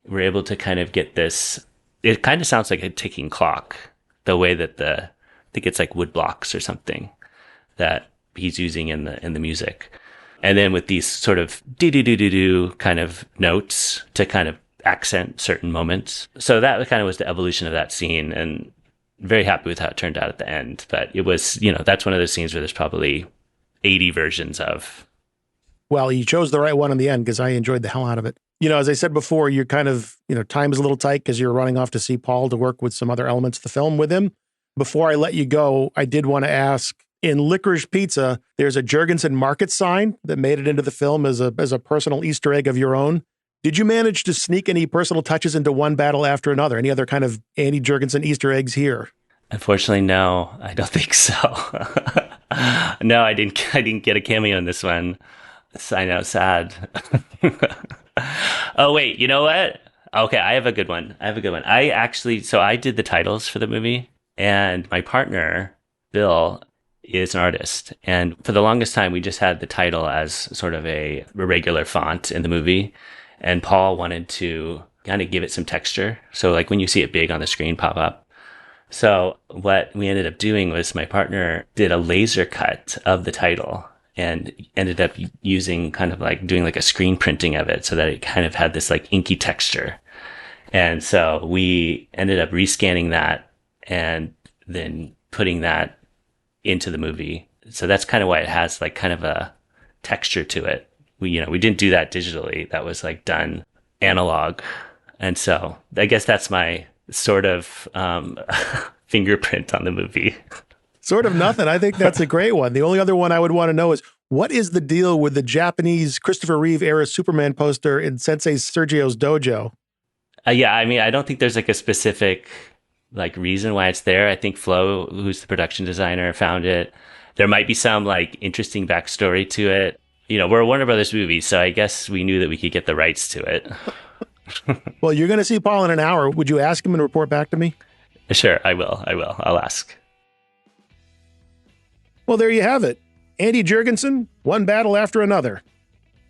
were able to kind of get this. It kind of sounds like a ticking clock, the way that I think it's like wood blocks or something that he's using in the music. And then with these sort of do kind of notes to kind of accent certain moments. So that kind of was the evolution of that scene, and very happy with how it turned out at the end. But it was, that's one of those scenes where there's probably 80 versions of. Well, you chose the right one in the end because I enjoyed the hell out of it. As I said before, you're kind of, time is a little tight because you're running off to see Paul to work with some other elements of the film with him. Before I let you go, I did want to ask, in Licorice Pizza, there's a Jurgensen market sign that made it into the film as a personal Easter egg of your own. Did you manage to sneak any personal touches into one battle after another? Any other kind of Andy Jurgensen Easter eggs here? Unfortunately, no, I don't think so. No, I didn't. I didn't get a cameo in this one. I know, sad. Oh wait, you know what? Okay, I have a good one. I actually, so I did the titles for the movie, and my partner Bill is an artist, and for the longest time we just had the title as sort of a regular font in the movie, and Paul wanted to kind of give it some texture, so like when you see it big on the screen pop up. So what we ended up doing was my partner did a laser cut of the title and ended up using kind of like doing like a screen printing of it so that it kind of had this like inky texture. And so we ended up rescanning that and then putting that into the movie. So that's kind of why it has like kind of a texture to it. We didn't do that digitally. That was like done analog. And so I guess that's my sort of fingerprint on the movie. Sort of nothing. I think that's a great one. The only other one I would want to know is, what is the deal with the Japanese Christopher Reeve era Superman poster in Sensei Sergio's dojo? Yeah, I mean, I don't think there's like a specific like reason why it's there. I think Flo, who's the production designer, found it. There might be some like interesting backstory to it. We're a Warner Brothers movie, so I guess we knew that we could get the rights to it. Well, you're going to see Paul in an hour. Would you ask him and report back to me? Sure, I will. I'll ask. Well, there you have it. Andy Jurgensen, one battle after another.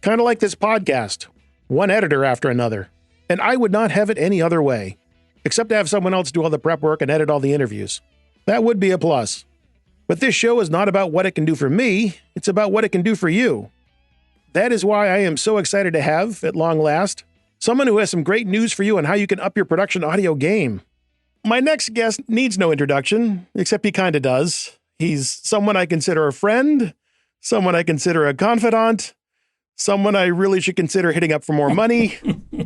Kind of like this podcast, one editor after another. And I would not have it any other way, except to have someone else do all the prep work and edit all the interviews. That would be a plus. But this show is not about what it can do for me, it's about what it can do for you. That is why I am so excited to have, at long last, someone who has some great news for you on how you can up your production audio game. My next guest needs no introduction, except he kind of does. He's someone I consider a friend, someone I consider a confidant, someone I really should consider hitting up for more money.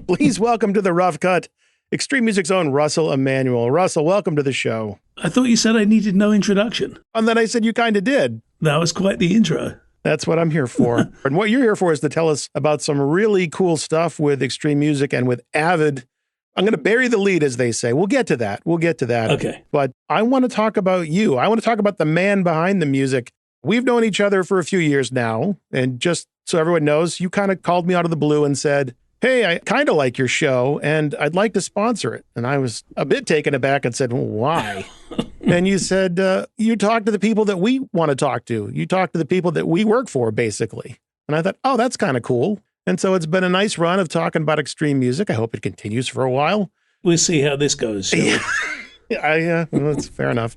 Please welcome to the Rough Cut, Extreme Music's own Russell Emanuel. Russell, welcome to the show. I thought you said I needed no introduction. And then I said you kind of did. That was quite the intro. That's what I'm here for. And what you're here for is to tell us about some really cool stuff with Extreme Music and with Avid. I'm going to bury the lead, as they say. We'll get to that. Okay. But I want to talk about you. I want to talk about the man behind the music. We've known each other for a few years now. And just so everyone knows, you kind of called me out of the blue and said, hey, I kind of like your show and I'd like to sponsor it. And I was a bit taken aback and said, well, why? And you said, you talk to the people that we want to talk to. You talk to the people that we work for, basically. And I thought, oh, that's kind of cool. And so it's been a nice run of talking about extreme music. I hope it continues for a while. We'll see how this goes, shall we? Yeah, well, that's fair enough.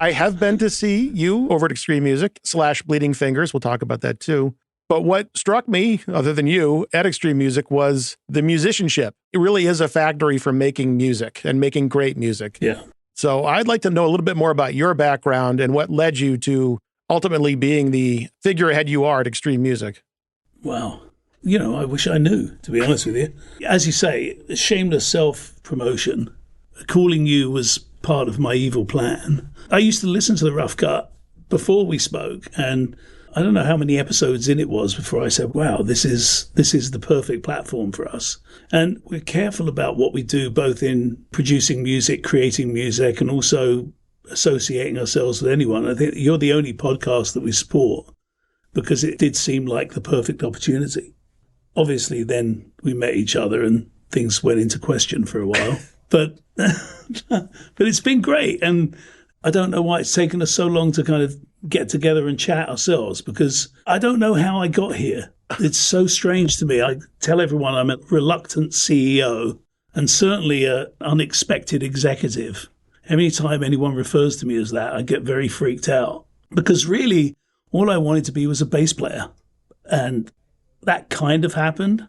I have been to see you over at Extreme Music / Bleeding Fingers. We'll talk about that too. But what struck me, other than you, at Extreme Music was the musicianship. It really is a factory for making music and making great music. Yeah. So I'd like to know a little bit more about your background and what led you to ultimately being the figurehead you are at Extreme Music. Wow. I wish I knew, to be honest with you. As you say, shameless self-promotion. Calling you was part of my evil plan. I used to listen to The Rough Cut before we spoke, and I don't know how many episodes in it was before I said, wow, this is the perfect platform for us. And we're careful about what we do, both in producing music, creating music, and also associating ourselves with anyone. I think you're the only podcast that we support because it did seem like the perfect opportunity. Obviously, then we met each other and things went into question for a while. But it's been great. And I don't know why it's taken us so long to kind of get together and chat ourselves, because I don't know how I got here. It's so strange to me. I tell everyone I'm a reluctant CEO and certainly an unexpected executive. Anytime anyone refers to me as that, I get very freaked out, because really all I wanted to be was a bass player. And that kind of happened.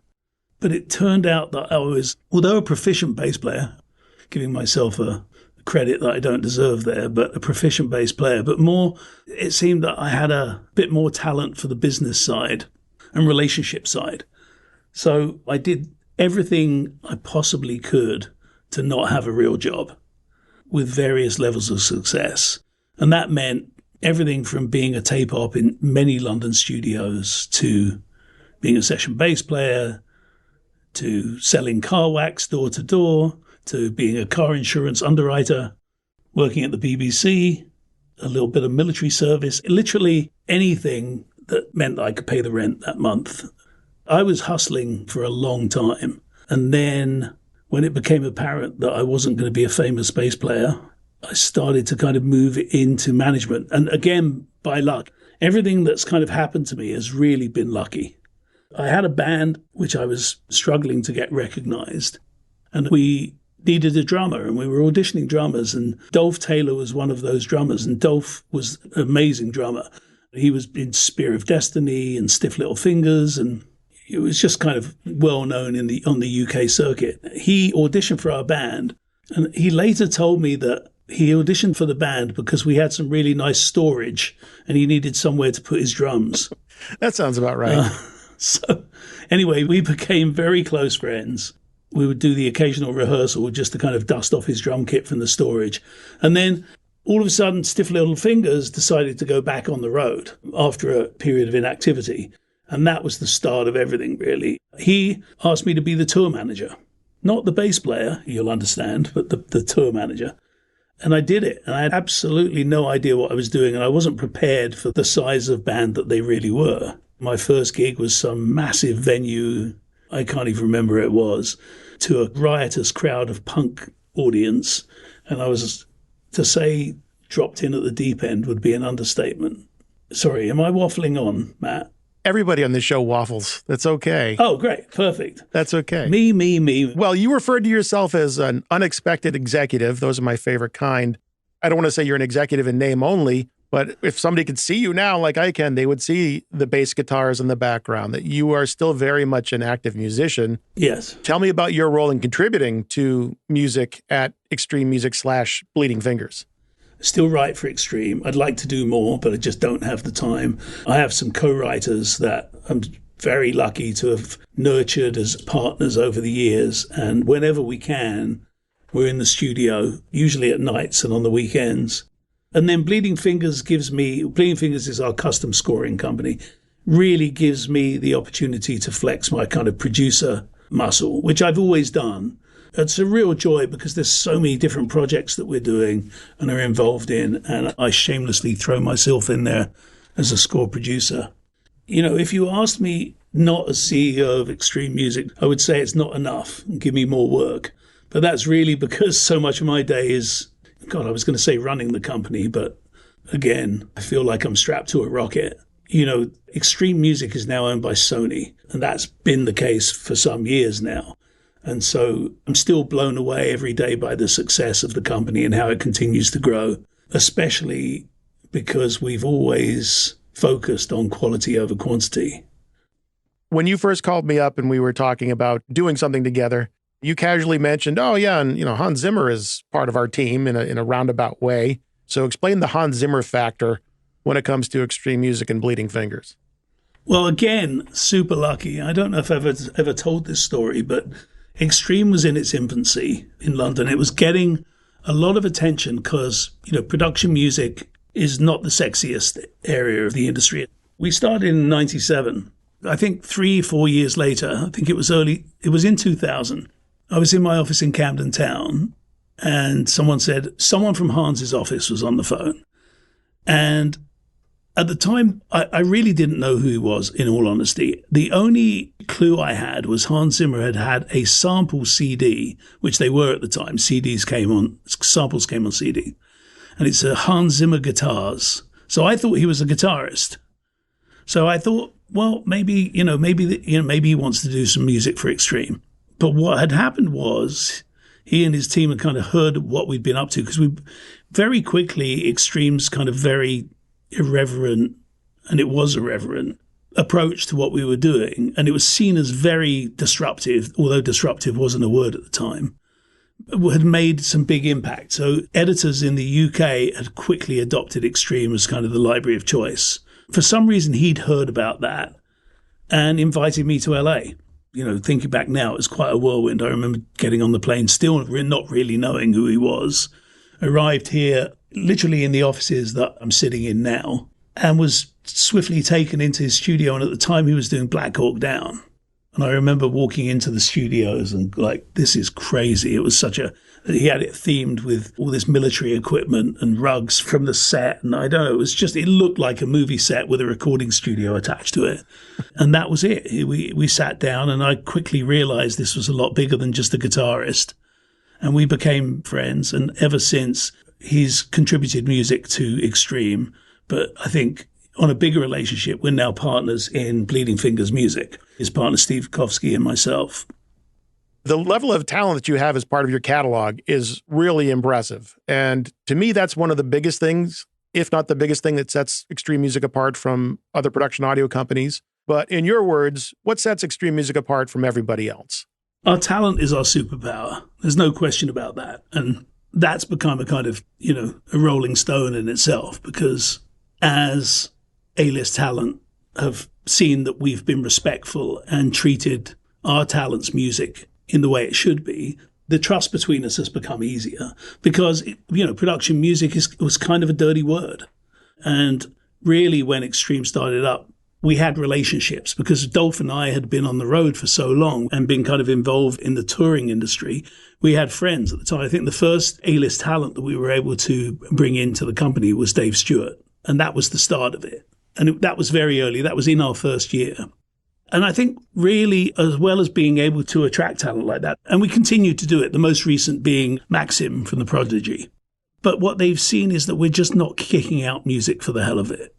But it turned out that I was, although a proficient bass player, giving myself a credit that I don't deserve there, but a proficient bass player, but more, it seemed that I had a bit more talent for the business side and relationship side. So I did everything I possibly could to not have a real job, with various levels of success. And that meant everything from being a tape op in many London studios to being a session bass player, to selling car wax door to door, to being a car insurance underwriter, working at the BBC, a little bit of military service, literally anything that meant that I could pay the rent that month. I was hustling for a long time. And then when it became apparent that I wasn't going to be a famous bass player, I started to kind of move into management. And again, by luck, everything that's kind of happened to me has really been lucky. I had a band which I was struggling to get recognized. And we needed a drummer, and we were auditioning drummers. And Dolph Taylor was one of those drummers. And Dolph was an amazing drummer. He was in Spear of Destiny and Stiff Little Fingers, and it was just kind of well known on the UK circuit. He auditioned for our band, and he later told me that he auditioned for the band because we had some really nice storage and he needed somewhere to put his drums. That sounds about right. So anyway, we became very close friends. We would do the occasional rehearsal just to kind of dust off his drum kit from the storage. And then all of a sudden, Stiff Little Fingers decided to go back on the road after a period of inactivity. And that was the start of everything, really. He asked me to be the tour manager. Not the bass player, you'll understand, but the tour manager. And I did it. And I had absolutely no idea what I was doing. And I wasn't prepared for the size of band that they really were. My first gig was some massive venue, I can't even remember where it was, to a riotous crowd of punk audience. And I was, to say dropped in at the deep end would be an understatement. Sorry, am I waffling on, Matt? Everybody on this show waffles. That's okay. Oh, great. Perfect. That's okay. Me. Well, you referred to yourself as an unexpected executive. Those are my favorite kind. I don't want to say you're an executive in name only, but if somebody could see you now like I can, they would see the bass guitars in the background, that you are still very much an active musician. Yes. Tell me about your role in contributing to music at Extreme Music / Bleeding Fingers. Still write for Extreme. I'd like to do more, but I just don't have the time. I have some co-writers that I'm very lucky to have nurtured as partners over the years. And whenever we can, we're in the studio, usually at nights and on the weekends. And then Bleeding Fingers is our custom scoring company, really gives me the opportunity to flex my kind of producer muscle, which I've always done. It's a real joy because there's so many different projects that we're doing and are involved in, and I shamelessly throw myself in there as a score producer. You know, if you asked me not as CEO of Extreme Music, I would say it's not enough and give me more work. But that's really because so much of my day is, God, I was going to say running the company, but again, I feel like I'm strapped to a rocket. You know, Extreme Music is now owned by Sony, and that's been the case for some years now. And so I'm still blown away every day by the success of the company and how it continues to grow, especially because we've always focused on quality over quantity. When you first called me up and we were talking about doing something together, you casually mentioned, oh, yeah, and Hans Zimmer is part of our team in a roundabout way. So explain the Hans Zimmer factor when it comes to Extreme Music and Bleeding Fingers. Well, again, super lucky. I don't know if I've ever told this story, but Extreme was in its infancy in London. It was getting a lot of attention because, production music is not the sexiest area of the industry. We started in 97. I think 3-4 years later, I think it was in 2000. I was in my office in Camden Town and someone from Hans's office was on the phone. And at the time, I really didn't know who he was, in all honesty. The only clue I had was Hans Zimmer had a sample CD, which they were at the time. Samples came on CD. And it's a Hans Zimmer guitars. So I thought he was a guitarist. So I thought, well, maybe he wants to do some music for Extreme. But what had happened was he and his team had kind of heard what we'd been up to, because we very quickly, Extreme's kind of very irreverent, and it was irreverent, approach to what we were doing. And it was seen as very disruptive, although disruptive wasn't a word at the time, had made some big impact. So editors in the UK had quickly adopted Extreme as kind of the library of choice. For some reason, he'd heard about that and invited me to LA. Thinking back now, it was quite a whirlwind. I remember getting on the plane, still not really knowing who he was. Arrived here, literally in the offices that I'm sitting in now, and was swiftly taken into his studio. And at the time, he was doing Black Hawk Down. And I remember walking into the studios and like, this is crazy. It was he had it themed with all this military equipment and rugs from the set. And I don't know, it looked like a movie set with a recording studio attached to it. And that was it. We sat down and I quickly realized this was a lot bigger than just a guitarist. And we became friends. And ever since, he's contributed music to Extreme. But I think on a bigger relationship, we're now partners in Bleeding Fingers Music. His partner, Steve Kovsky, and myself. The level of talent that you have as part of your catalog is really impressive. And to me, that's one of the biggest things, if not the biggest thing that sets Extreme Music apart from other production audio companies. But in your words, what sets Extreme Music apart from everybody else? Our talent is our superpower. There's no question about that. And that's become a kind of, a rolling stone in itself, because as A-list talent have seen that we've been respectful and treated our talent's music in the way it should be, the trust between us has become easier, because, production music was kind of a dirty word. And really, when Extreme started up, we had relationships, because Dolph and I had been on the road for so long and been kind of involved in the touring industry. We had friends at the time. I think the first A-list talent that we were able to bring into the company was Dave Stewart. And that was the start of it. And that was very early. That was in our first year. And I think really, as well as being able to attract talent like that, and we continue to do it, the most recent being Maxim from The Prodigy. But what they've seen is that we're just not kicking out music for the hell of it.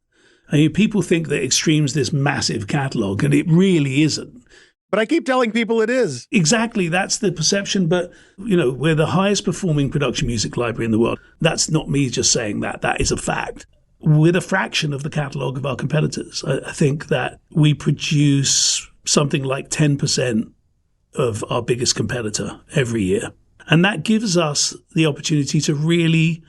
I mean, people think that Extreme's this massive catalogue, and it really isn't. But I keep telling people it is. Exactly. That's the perception. But, we're the highest performing production music library in the world. That's not me just saying that. That is a fact. With a fraction of the catalogue of our competitors. I think that we produce something like 10% of our biggest competitor every year. And that gives us the opportunity to really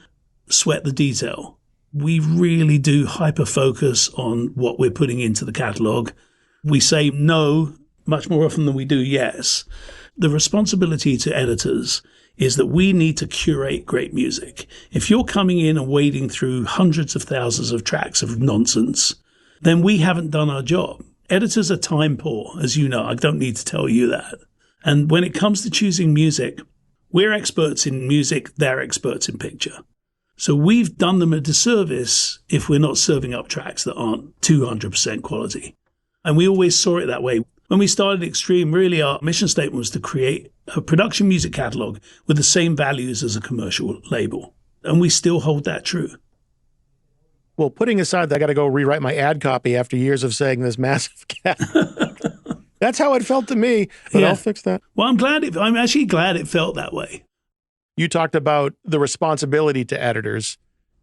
sweat the detail. We really do hyper-focus on what we're putting into the catalogue. We say no much more often than we do yes. The responsibility to editors is that we need to curate great music. If you're coming in and wading through hundreds of thousands of tracks of nonsense, then we haven't done our job. Editors are time poor, as you know. I don't need to tell you that. And when it comes to choosing music, we're experts in music, they're experts in picture. So we've done them a disservice if we're not serving up tracks that aren't 200% quality. And we always saw it that way. When we started Extreme, really our mission statement was to create a production music catalog with the same values as a commercial label. And we still hold that true. Well, putting aside that I got to go rewrite my ad copy after years of saying this massive catalog. That's how it felt to me, but I'll fix that. Well, I'm actually glad it felt that way. You talked about the responsibility to editors.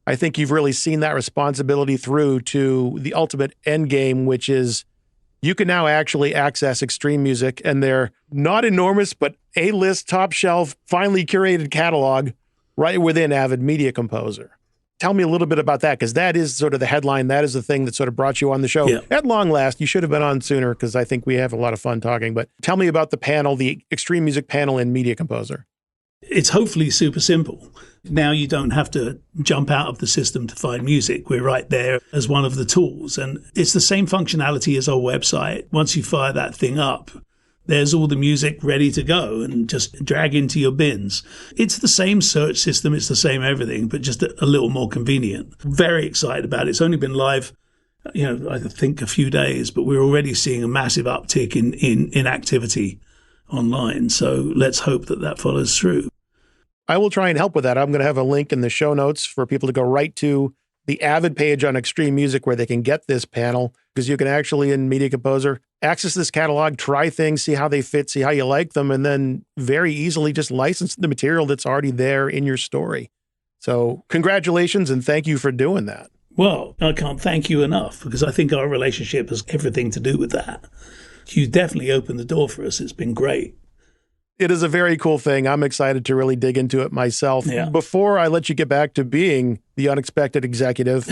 I think you've really seen that responsibility through to the ultimate end game, which is you can now actually access Extreme Music and their not enormous, but A-list, top shelf, finely curated catalog right within Avid Media Composer. Tell me a little bit about that, because that is sort of the headline. That is the thing that sort of brought you on the show. Yeah. At long last, you should have been on sooner, because I think we have a lot of fun talking. But tell me about the panel, the Extreme Music panel in Media Composer. It's hopefully super simple. Now you don't have to jump out of the system to find music. We're right there as one of the tools. And it's the same functionality as our website. Once you fire that thing up, there's all the music ready to go and just drag into your bins. It's the same search system. It's the same everything, but just a little more convenient. Very excited about it. It's only been live, I think a few days, but we're already seeing a massive uptick in activity online. So let's hope that follows through. I will try and help with that. I'm going to have a link in the show notes for people to go right to the Avid page on Extreme Music where they can get this panel, because you can actually, in Media Composer, access this catalog, try things, see how they fit, see how you like them, and then very easily just license the material that's already there in your story. So congratulations, and thank you for doing that. Well, I can't thank you enough, because I think our relationship has everything to do with that. You definitely opened the door for us. It's been great. It is a very cool thing. I'm excited to really dig into it myself. Yeah. Before I let you get back to being the unexpected executive,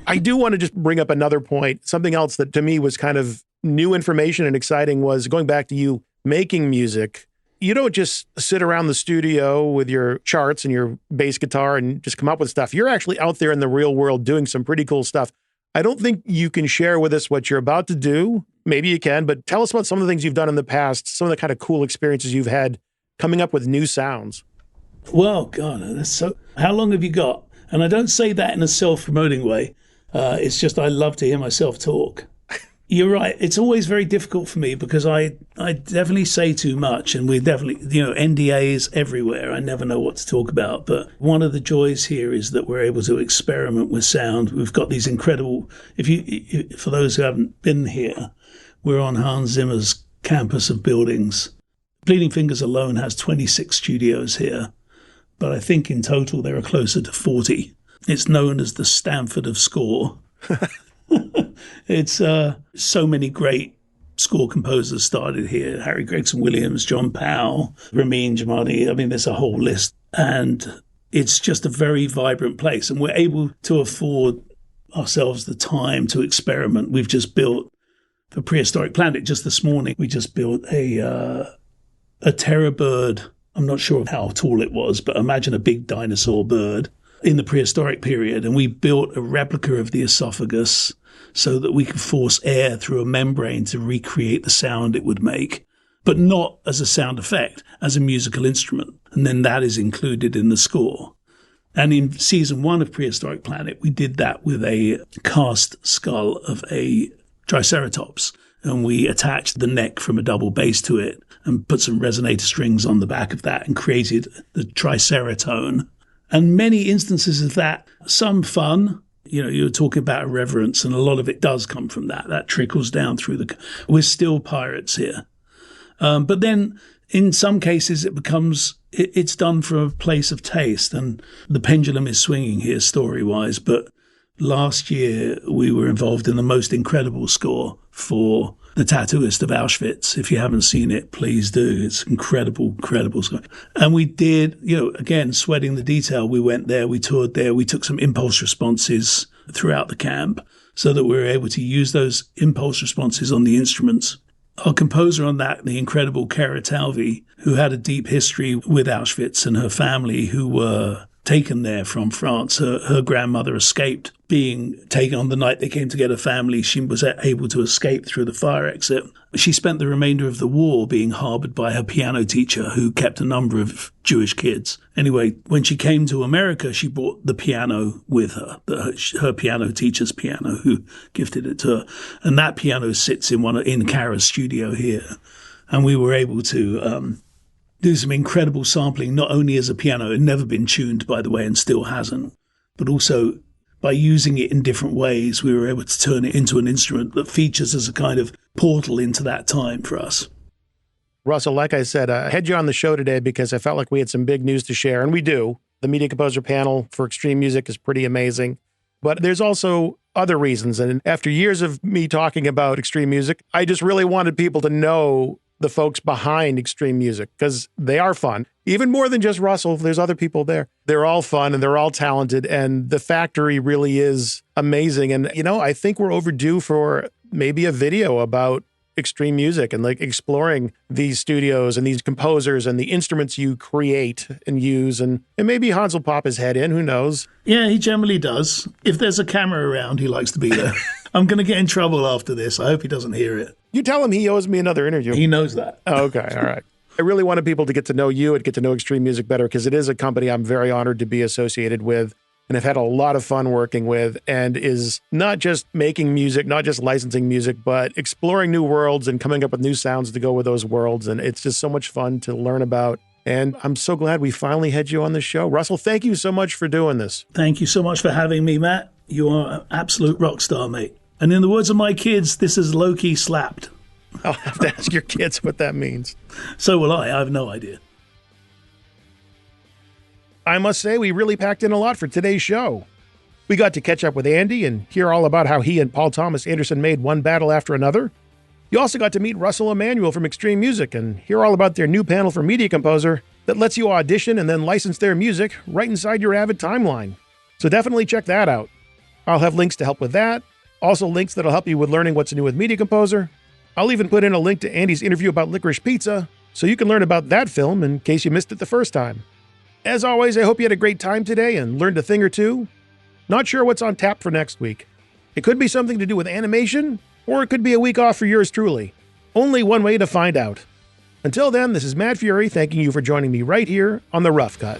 I do want to just bring up another point. Something else that to me was kind of new information and exciting was going back to you making music. You don't just sit around the studio with your charts and your bass guitar and just come up with stuff. You're actually out there in the real world doing some pretty cool stuff. I don't think you can share with us what you're about to do, Maybe you can, but tell us about some of the things you've done in the past, some of the kind of cool experiences you've had coming up with new sounds. Well, God, that's so. How long have you got? And I don't say that in a self-promoting way. It's just I love to hear myself talk. You're right. It's always very difficult for me because I definitely say too much, and we definitely, NDAs everywhere. I never know what to talk about. But one of the joys here is that we're able to experiment with sound. We've got these incredible, for those who haven't been here, we're on Hans Zimmer's campus of buildings. Bleeding Fingers alone has 26 studios here, but I think in total there are closer to 40. It's known as the Stanford of Score. It's so many great score composers started here. Harry Gregson Williams, John Powell, Ramin Djawadi. I mean, there's a whole list. And it's just a very vibrant place. And we're able to afford ourselves the time to experiment. We've just built for Prehistoric Planet just this morning. We just built a terror bird. I'm not sure how tall it was, but imagine a big dinosaur bird in the prehistoric period. And we built a replica of the esophagus so that we could force air through a membrane to recreate the sound it would make, but not as a sound effect, as a musical instrument. And then that is included in the score. And in season 1 of Prehistoric Planet, we did that with a cast skull of a Triceratops. And we attached the neck from a double bass to it and put some resonator strings on the back of that and created the Triceratone. And many instances of that, some fun. You're talking about irreverence, and a lot of it does come from that. That trickles down through we're still pirates here. But then in some cases it's done from a place of taste, and the pendulum is swinging here story-wise. But last year we were involved in the most incredible score for The Tattooist of Auschwitz. If you haven't seen it, please do. It's incredible, incredible score. And we did, again, sweating the detail. We went there, we toured there, we took some impulse responses throughout the camp so that we were able to use those impulse responses on the instruments. Our composer on that, the incredible Kara Talvi, who had a deep history with Auschwitz and her family who were taken there from France. Her grandmother escaped being taken on the night they came to get her family. She was able to escape through the fire exit. She spent the remainder of the war being harbored by her piano teacher, who kept a number of Jewish kids. Anyway, when she came to America, she brought the piano with her, her piano teacher's piano, who gifted it to her. And that piano sits in Kara's studio here. And we were able to do some incredible sampling, not only as a piano, it had never been tuned, by the way, and still hasn't, but also by using it in different ways, we were able to turn it into an instrument that features as a kind of portal into that time for us. Russell, like I said, I had you on the show today because I felt like we had some big news to share, and we do. The Media Composer panel for extreme music is pretty amazing, but there's also other reasons. And after years of me talking about extreme music, I just really wanted people to know the folks behind extreme music, because they are fun. Even more than just Russell, there's other people there. They're all fun and they're all talented, and the factory really is amazing. And, I think we're overdue for maybe a video about extreme music and like exploring these studios and these composers and the instruments you create and use. And maybe Hans will pop his head in, who knows? Yeah, he generally does. If there's a camera around, he likes to be there. I'm going to get in trouble after this. I hope he doesn't hear it. You tell him he owes me another interview. He knows that. Oh, okay. All right. I really wanted people to get to know you and get to know extreme music better, because it is a company I'm very honored to be associated with and have had a lot of fun working with, and is not just making music, not just licensing music, but exploring new worlds and coming up with new sounds to go with those worlds. And it's just so much fun to learn about. And I'm so glad we finally had you on the show. Russell, thank you so much for doing this. Thank you so much for having me, Matt. You are an absolute rock star, mate. And in the words of my kids, this is low-key slapped. I'll have to ask your kids what that means. So will I. I have no idea. I must say, we really packed in a lot for today's show. We got to catch up with Andy and hear all about how he and Paul Thomas Anderson made one battle after another. You also got to meet Russell Emanuel from Extreme Music and hear all about their new panel for Media Composer that lets you audition and then license their music right inside your Avid timeline. So definitely check that out. I'll have links to help with that. Also links that'll help you with learning what's new with Media Composer. I'll even put in a link to Andy's interview about Licorice Pizza, so you can learn about that film in case you missed it the first time. As always, I hope you had a great time today and learned a thing or two. Not sure what's on tap for next week. It could be something to do with animation, Or it could be a week off for yours truly. Only one way to find out. Until then, this is Matt Feury thanking you for joining me right here on The Rough Cut.